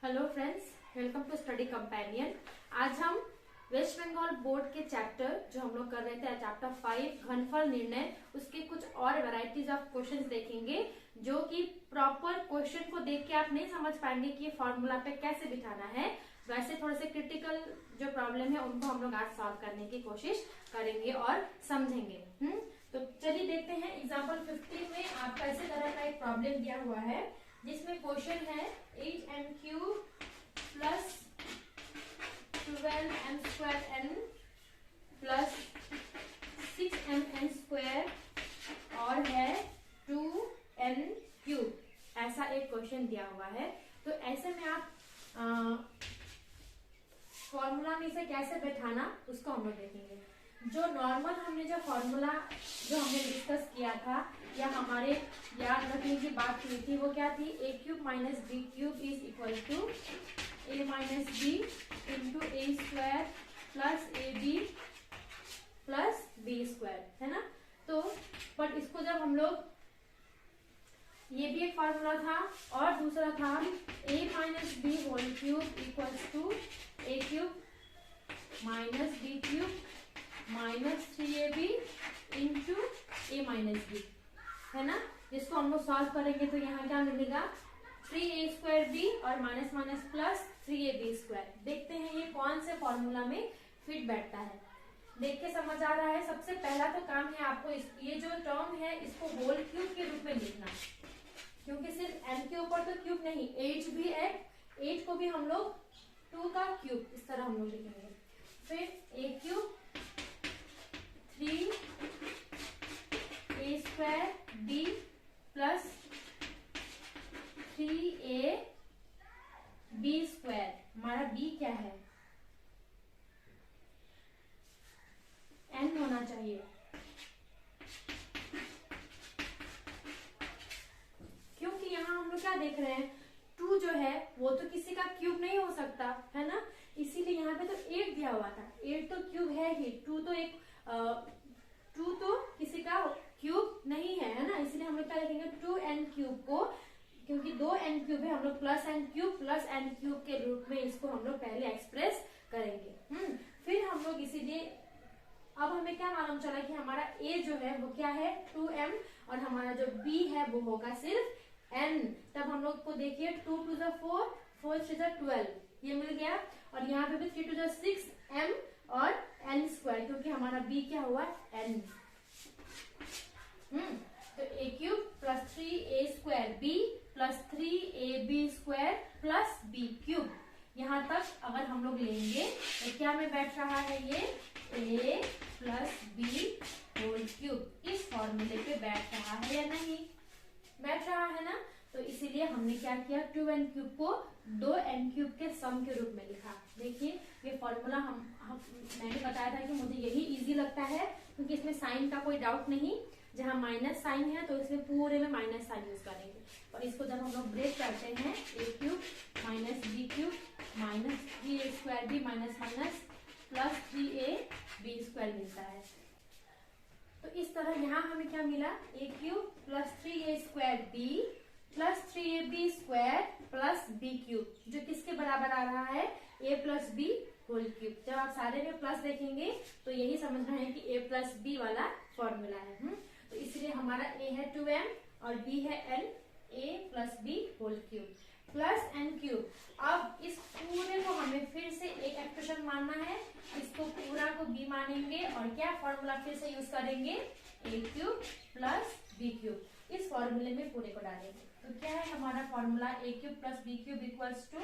Hello friends, welcome to study companion. आज हम West Bengal board के चैप्टर जो हम लोग कर रहे थे चैप्टर 5 घनफल निर्णय, उसके कुछ और वैरायटीज ऑफ क्वेश्चंस देखेंगे जो कि प्रॉपर क्वेश्चन को देख के आप नहीं समझ पाएंगे कि ये फॉर्मूला पे कैसे बिठाना है। वैसे थोड़े से क्रिटिकल जो प्रॉब्लम है उनको हम लोग आज सॉल्व करने की कोशिश करेंगे और समझेंगे। तो चलिए देखते हैं। एग्जाम्पल 15 में आपका इसी तरह का एक प्रॉब्लम दिया हुआ है जिसमें क्वेश्चन है 8m³ plus 12m² plus 6mn² और है 2n³। ऐसा एक क्वेश्चन दिया हुआ है। तो ऐसे में आप फॉर्मूला में से कैसे बैठाना उसको हम लोग देखेंगे। जो नॉर्मल हमने जो फॉर्मूला जो हमने डिस्कस किया था या हमारे याद रखने की बात की थी वो क्या थी, a³ minus b³ is equal to a minus b into a² plus ab plus b², है ना। तो बट इसको जब हम लोग, ये भी एक फॉर्मूला था और दूसरा था a minus b whole cube equals to a³ minus b³ minus 3ab into a minus b, है ना। जिसको हम लोग सॉल्व करेंगे तो यहाँ क्या मिलेगा, 3a² और माइनस माइनस प्लस 3ab²। देखते हैं ये कौन से फॉर्मूला में फिट बैठता है। देख के समझ आ रहा है। सबसे पहला तो काम है आपको ये जो टर्म है इसको होल क्यूब के रूप में लिखना, क्योंकि सिर्फ n के ऊपर तो क्यूब नहीं, 8 भी है, 8 को भी हम लोग 2 का क्यूब इस तरह हम लोग लिखेंगे। फिर a³ 3a² b plus 3ab²। हमारा b क्या है, n होना चाहिए, क्योंकि यहाँ हम लोग क्या देख रहे हैं, 2 जो है वो तो किसी का क्यूब नहीं हो सकता, है ना। इसीलिए यहाँ पे तो 8 दिया हुआ था, 8 तो क्यूब है ही, 2 तो किसी का क्यूब नहीं है ना। इसलिए हम लोग क्या लिखेंगे, 2n³ को, क्योंकि 2n³ है, हम लोग प्लस n³ के रूप में इसको हम लोग पहले एक्सप्रेस करेंगे। फिर हम लोग इसीलिए अब हमें क्या मालूम चला कि हमारा a जो है वो क्या है 2m और हमारा जो b है वो होगा सिर्फ n। तब हम लोग को देखिए 2 to the 4, 4 to the 12, ये मिल गया। और यहाँ पे भी 3 to the 6m और n², क्योंकि हमारा b क्या हुआ n। तो a³ plus 3a² plus 3ab² plus b³ यहाँ तक अगर हम लोग लेंगे तो क्या में बैठ रहा है, ये a plus b whole cube इस फॉर्मूले पे बैठ रहा है या नहीं, बैठ रहा है ना। तो इसीलिए हमने क्या किया, 2n³ को 2n³ के सम के रूप में लिखा। देखिए ये फॉर्मूला मैंने बताया था कि मुझे यही इजी लगता है, क्योंकि इसमें साइन का कोई डाउट नहीं। जहाँ माइनस साइन है तो इसमें पूरे में माइनस साइन यूज करेंगे। और इसको जब हम लोग ब्रेक करते हैं, a³ minus b³ minus 3a² minus minus plus 3ab² मिलता है। तो इस तरह यहाँ हमें क्या मिला, a³ plus 3a² plus 3ab² plus b³ जो किसके बराबर आ रहा है, a plus b whole cube. जब आप सारे में प्लस देखेंगे तो यही समझना है कि a प्लस b वाला फॉर्मूला है। तो इसलिए हमारा a है 2m और b है n, a plus b whole cube plus n³। अब इस पूरे को हमें फिर से एक एक्सप्रेशन मानना है, इसको पूरा को b मानेंगे और क्या फॉर्मूला फिर से यूज करेंगे, a³ प्लस b³ इस फॉर्मूले में पूरे को डालेंगे। तो क्या है हमारा formula, a³ plus b³ equals to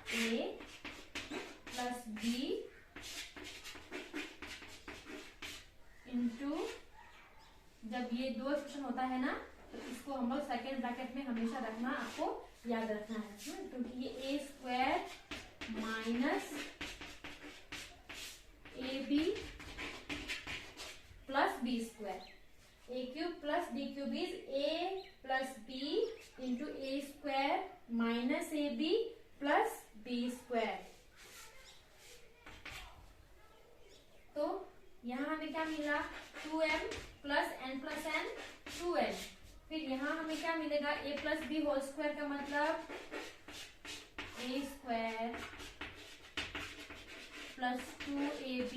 a plus b into, जब ये 2 एक्सप्रेशन होता है ना तो इसको हम लोग सेकेंड ब्रैकेट में हमेशा रखना, आपको याद रखना है, क्योंकि ये a² minus ab plus b², a³ plus b³ is a plus b into a² minus ab plus b²। तो यहाँ हमें क्या मिला, 2m plus n plus n 2n फिर यहाँ हमें क्या मिलेगा, a plus b whole square का मतलब a square plus 2ab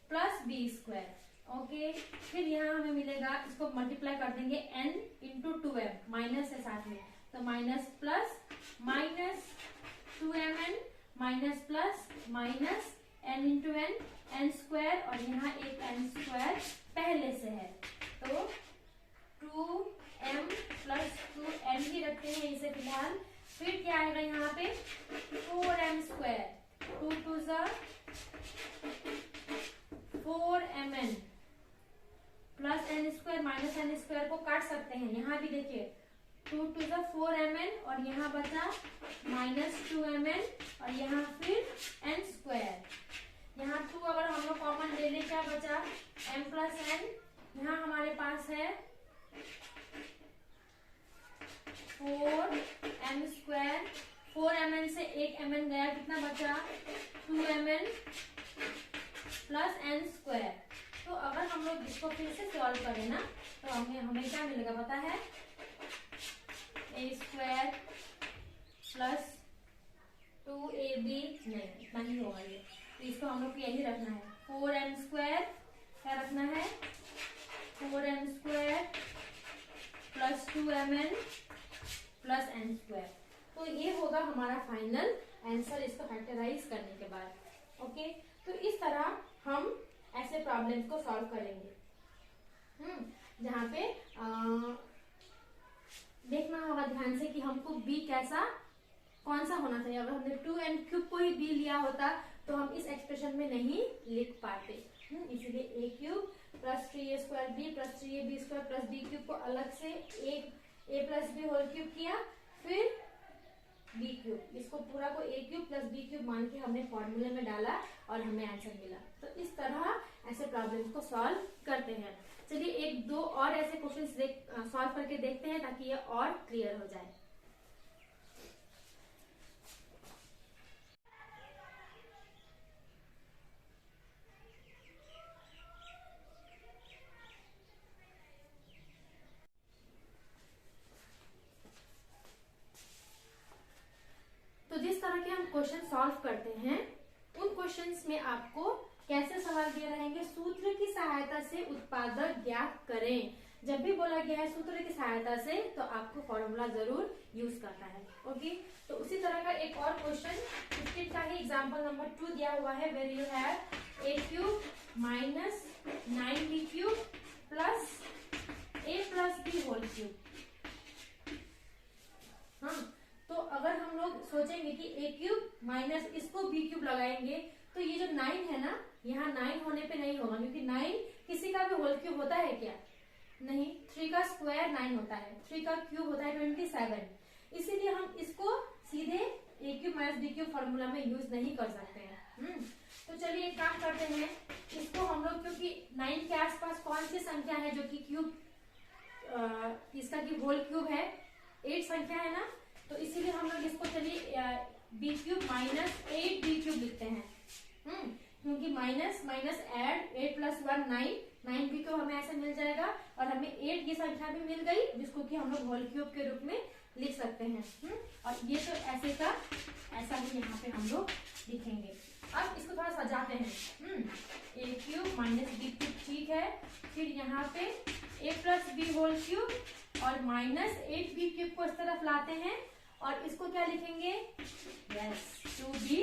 plus b square. Okay, फिर यहाँ हमें मिलेगा, इसको मल्टीप्लाई कर देंगे n इंटू 2m, माइनस है साथ में, तो minus plus minus 2mn minus plus minus n into n, n square, और यहाँ एक n स्क्वायर पहले से है, तो 2m प्लस 2n ही रखते हैं इसे फिलहाल। फिर क्या आएगा यहाँ पे 4m स्क्वायर, 2 टू ज़ा 4mn plus n square minus n square को काट सकते हैं, यहाँ भी देखिए 2 टू ज़ा 4mn और यहाँ बचा माइनस 2mn और यहाँ फिर n स्क्वायर, यहाँ 2 अगर हम लोग कॉमन ले लें क्या बचा m प्लस n, यहाँ हमारे पास है 4m स्क्वायर, 4mn से एक mn गया, कितना बचा 2mn प्लस n स्क्वायर। तो अगर हम लोग इसको फिर से सॉल्व करें ना, तो हमें क्या मिलेगा पता है, a स्क्वायर प्लस 2ab, नहीं इतना ही होगा ये, तो इसको हम लोग यही रखना है, 4m स्क्वायर क्या रखना है 4m square plus 2mn plus n square. तो ये होगा हमारा फाइनल आंसर इसको फैक्टराइज करने के बाद। ओके, तो इस तरह हम ऐसे प्रॉब्लम्स को सॉल्व करेंगे। जहाँ पे देखना होगा ध्यान से कि हमको b कैसा कौन सा होना चाहिए। अगर हमने 2n क्यूब को ही b लिया होता तो हम इस एक्सप्रेशन में नहीं लिख पाते, इसीलिए a cube plus 3a square b plus 3ab square plus b cube को अलग से a plus b whole cube किया, फिर b क्यूब, इसको पूरा को a cube plus b cube मान के हमने फॉर्मूले में डाला और हमें आंसर मिला। तो इस तरह ऐसे प्रॉब्लम्स को सॉल्व करते हैं। चलिए एक दो और ऐसे क्वेश्चंस सॉल्व करके देखते हैं ताकि ये और क्लियर हो जाए। तो जिस तरह के हम क्वेश्चन सॉल्व करते हैं उन क्वेश्चंस में आपको कैसे सवाल दिए रहेंगे, सूत्र की सहायता से उत्पादक ज्ञात करें। जब भी बोला गया है सूत्र की सहायता से तो आपको फॉर्मूला जरूर यूज करना है। ओके, तो उसी तरह का एक और क्वेश्चन 15 का ही एग्जांपल नंबर 2 दिया हुआ है, where you have a cube minus 9b cube plus a plus b whole cube. हाँ, तो अगर हम लोग सोचेंगे कि a क्यूब माइनस इसको b क्यूब लगाएंगे तो ये जो 9 है ना, यहाँ 9 होने पे नहीं होगा, क्योंकि 9 किसी का भी होल क्यूब होता है क्या, नहीं। 3 का स्क्वायर 9 होता है, 3 का क्यूब होता है 27, इसीलिए हम इसको सीधे a cube minus b cube formula में यूज नहीं कर सकते हैं। तो चलिए एक काम करते हैं, इसको हम लोग क्योंकि 9 के आसपास कौन सी संख्या है जो कि क्यूब इसका की होल क्यूब है, 8 संख्या है ना, तो इसीलिए हम लोग इसको चलिए b cube minus 8b cube लिखते हैं। क्योंकि minus minus add 8 plus 1 9b को हमें ऐसे मिल जाएगा और हमें 8 की संख्या भी मिल गई जिसको कि हम लोग होल क्यूब के रूप में लिख सकते हैं। और ये तो ऐसे का ऐसा ही यहाँ पे हम लोग लिखेंगे। अब इसको थोड़ा सजाते हैं, a cube minus b cube, ठीक है। फिर यहाँ पे a plus b whole cube और माइनस 8b क्यूब को इस तरफ लाते हैं और इसको क्या लिखेंगे, यस 2b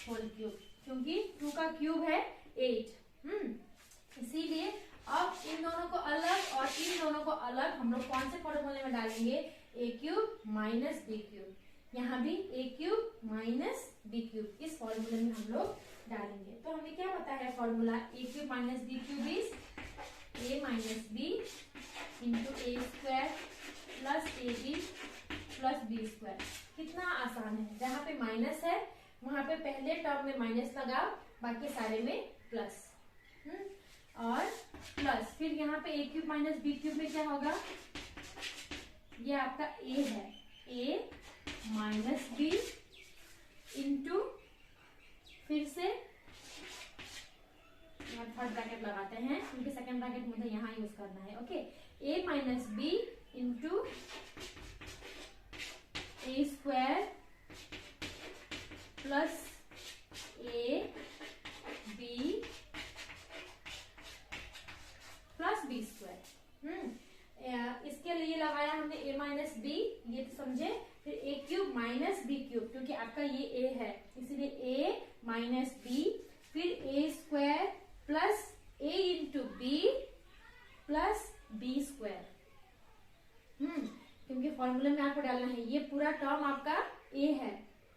होल क्यूब, क्योंकि 2 का क्यूब है 8। इसीलिए अब इन दोनों को अलग और इन दोनों को अलग हम लोग कौन से फॉर्मूले में डालेंगे, a cube minus b cube, यहाँ भी a cube minus b cube, इस फॉर्मूले में हम लोग डालेंगे। तो हमें क्या पता है formula, a cube minus b cube is a minus b into a square plus ab plus b square. कितना आसान है, जहाँ पे माइनस है वहां पे पहले टर्म में माइनस लगाओ, बाकी सारे में प्लस और प्लस। फिर यहाँ पे a cube minus b cube में क्या होगा, ये आपका a है, a माइनस b इंटू फिर से थर्ड ब्रैकेट लगाते हैं क्योंकि सेकंड ब्रैकेट मुझे यहाँ यूज करना है। Okay, a minus b into a square plus a b plus b square. इसके लिए लगाया हमने a माइनस बी, ये तो समझे। फिर a cube minus b cube, क्योंकि आपका ये a है इसलिए a माइनस बी, फिर a square plus a into b plus b square. क्योंकि फॉर्मूले में आपको डालना है, ये पूरा टर्म आपका a है।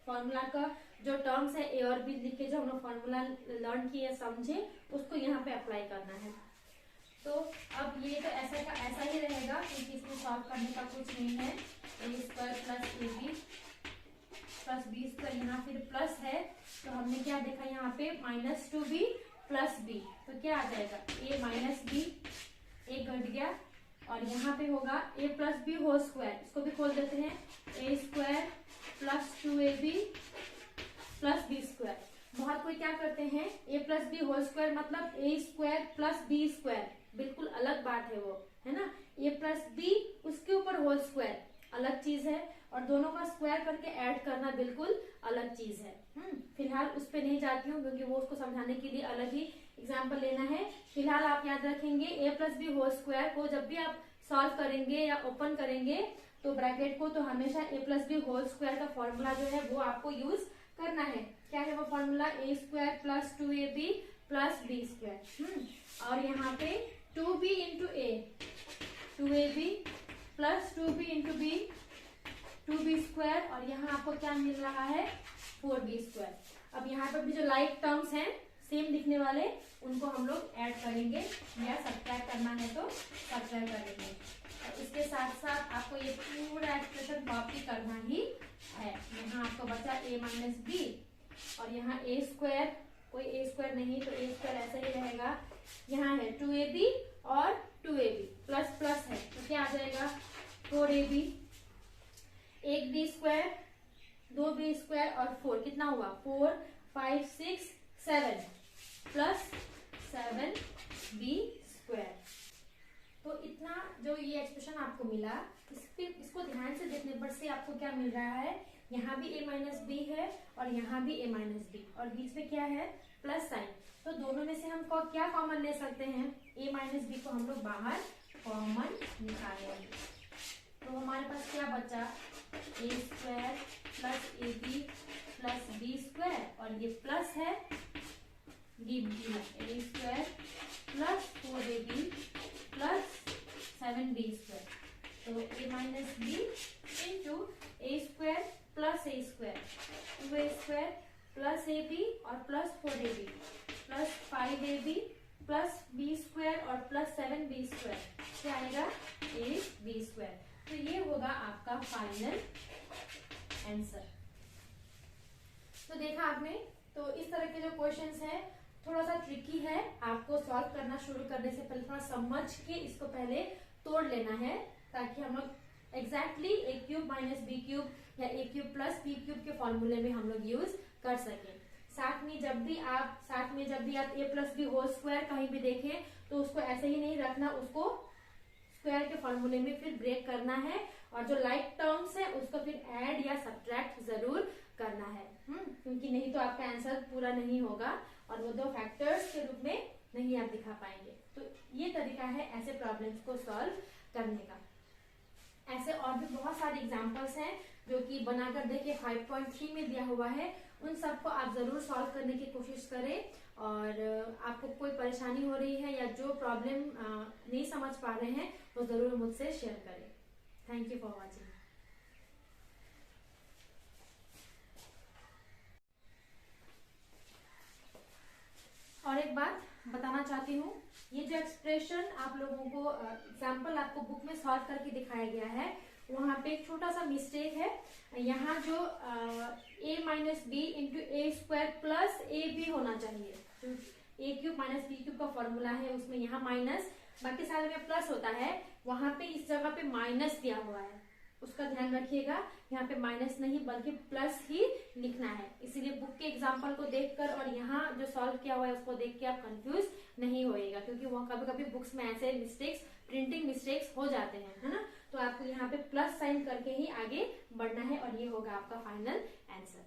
फॉर्मूला का जो टर्म्स है a और b लिख के जो हम लोग फॉर्मूला लर्न किए समझे, उसको यहाँ पे अप्लाई करना है। तो अब ये तो ऐसा का ऐसा ही रहेगा, क्योंकि इसमें सॉल्व करने का कुछ नहीं है। A square plus a b plus b square, यहाँ फिर प्लस है तो हमने क्या देखा यहाँ पे minus two b plus b, तो क्या आ जाएगा ए माइनस बी, एक घट गया, और यहाँ पे होगा a plus b whole square, इसको भी खोल देते हैं, a square plus two a b plus b square. बहुत कोई क्या करते हैं a plus b whole square मतलब a square plus b square, बिल्कुल अलग बात है वो, है ना। ए प्लस बी उसके ऊपर होल स्क्वायर अलग चीज है, और दोनों का स्क्वायर करके ऐड करना बिल्कुल अलग चीज है। फिलहाल उस पे नहीं जाती हूँ, क्योंकि वो उसको समझाने के लिए अलग ही एग्जाम्पल लेना है। फिलहाल आप याद रखेंगे ए प्लस बी होल स्क्वायर को जब भी आप सॉल्व करेंगे या ओपन करेंगे तो ब्रैकेट को, तो हमेशा ए प्लस बी होल स्क्वायर का फॉर्मूला जो है वो आपको यूज करना है। क्या है वो formula, a square plus two a b plus b square, और यहाँ पे two b into a, two a b plus two b into b, two b square, और यहाँ आपको क्या मिल रहा है 4b स्क्वायर। अब यहाँ पर भी जो लाइक टर्म्स हैं सेम दिखने वाले, उनको हम लोग ऐड करेंगे या सब्ट्रैक्ट करना है तो सब्ट्रैक्ट करेंगे। और इसके साथ साथ आपको ये पूरा एक्सप्रेशन कॉपी करना ही है। यहाँ आपको बचा a माइनस बी, और यहाँ a स्क्वायर, कोई a स्क्वायर नहीं तो a स्क्वायर ऐसा ही रहेगा। यहाँ है 2ab और 2ab प्लस प्लस है तो क्या आ जाएगा 4ab, एक बी स्क्वायर, दो बी स्क्वायर और 4, कितना हुआ 4 5 6 7 प्लस 7b स्क्वायर। तो इतना जो ये एक्सप्रेशन आपको मिला, इसको ध्यान से देखने पर से आपको क्या मिल रहा है, यहाँ भी a माइनस बी है और यहाँ भी a माइनस बी, और बीच में क्या है प्लस साइन। तो दोनों में से हम क्या कॉमन ले सकते हैं, a माइनस बी को हम लोग बाहर कॉमन निकालेंगे। तो हमारे पास क्या बचा, a square plus a b plus b square, और ये प्लस है, ये a square plus 4ab plus 7b square. तो a minus b into a square plus a square, 2a square plus a b और plus 4ab plus 5ab plus b square और plus 7b square, क्या आएगा A B square. तो ये होगा आपका final answer. तो देखा आपने, तो इस तरह के जो क्वेश्चंस हैं थोड़ा सा ट्रिकी है, आपको सॉल्व करना शुरू करने से पहले थोड़ा समझ के इसको पहले तोड़ लेना है, ताकि हम लोग एग्जैक्टली ए क्यूब माइनस बी क्यूब या ए क्यूब प्लस बी क्यूब के फॉर्मूले में हम लोग यूज कर सकें। साथ में जब भी आप ए प्लस बी होल स्क्वायर कहीं भी देखें तो उसको ऐसे ही नहीं रखना, उसको स्क्वायर के फॉर्मूले में फिर ब्रेक करना है, और जो लाइक टर्म्स है उसको फिर ऐड या सब्ट्रैक्ट जरूर करना है, क्योंकि नहीं तो आपका आंसर पूरा नहीं होगा और वो दो फैक्टर्स के रूप में नहीं आप दिखा पाएंगे। तो ये तरीका है ऐसे प्रॉब्लम्स को सॉल्व करने का। ऐसे और भी बहुत सारे एग्जांपल्स हैं जो कि बनाकर देखिए 5.3 में दिया हुआ है, उन सबको आप जरूर सॉल्व करने की कोशिश करें। और आपको कोई परेशानी हो रही है या जो प्रॉब्लम नहीं समझ पा रहे हैं वो जरूर मुझसे शेयर करें। Thank you for watching. और एक बात बताना चाहती हूँ, ये जो एक्सप्रेशन आप लोगों को एग्जाम्पल आपको बुक में सॉल्व करके दिखाया गया है, वहां पे एक छोटा सा मिस्टेक है। यहाँ जो a minus b into a square plus a b होना चाहिए, a cube minus b cube का फॉर्मूला है, उसमें यहाँ माइनस, बाकी सारे में प्लस होता है, वहां पे इस जगह पे माइनस दिया हुआ है, उसका ध्यान रखिएगा। यहाँ पे माइनस नहीं बल्कि प्लस ही लिखना है, इसीलिए बुक के एग्जाम्पल को देखकर और यहाँ जो सॉल्व किया हुआ है उसको देख के आप कंफ्यूज नहीं होइएगा, क्योंकि वो कभी कभी बुक्स में ऐसे मिस्टेक्स प्रिंटिंग मिस्टेक्स हो जाते हैं, है ना। तो आपको यहाँ पे प्लस साइन करके ही आगे बढ़ना है और ये होगा आपका फाइनल आंसर।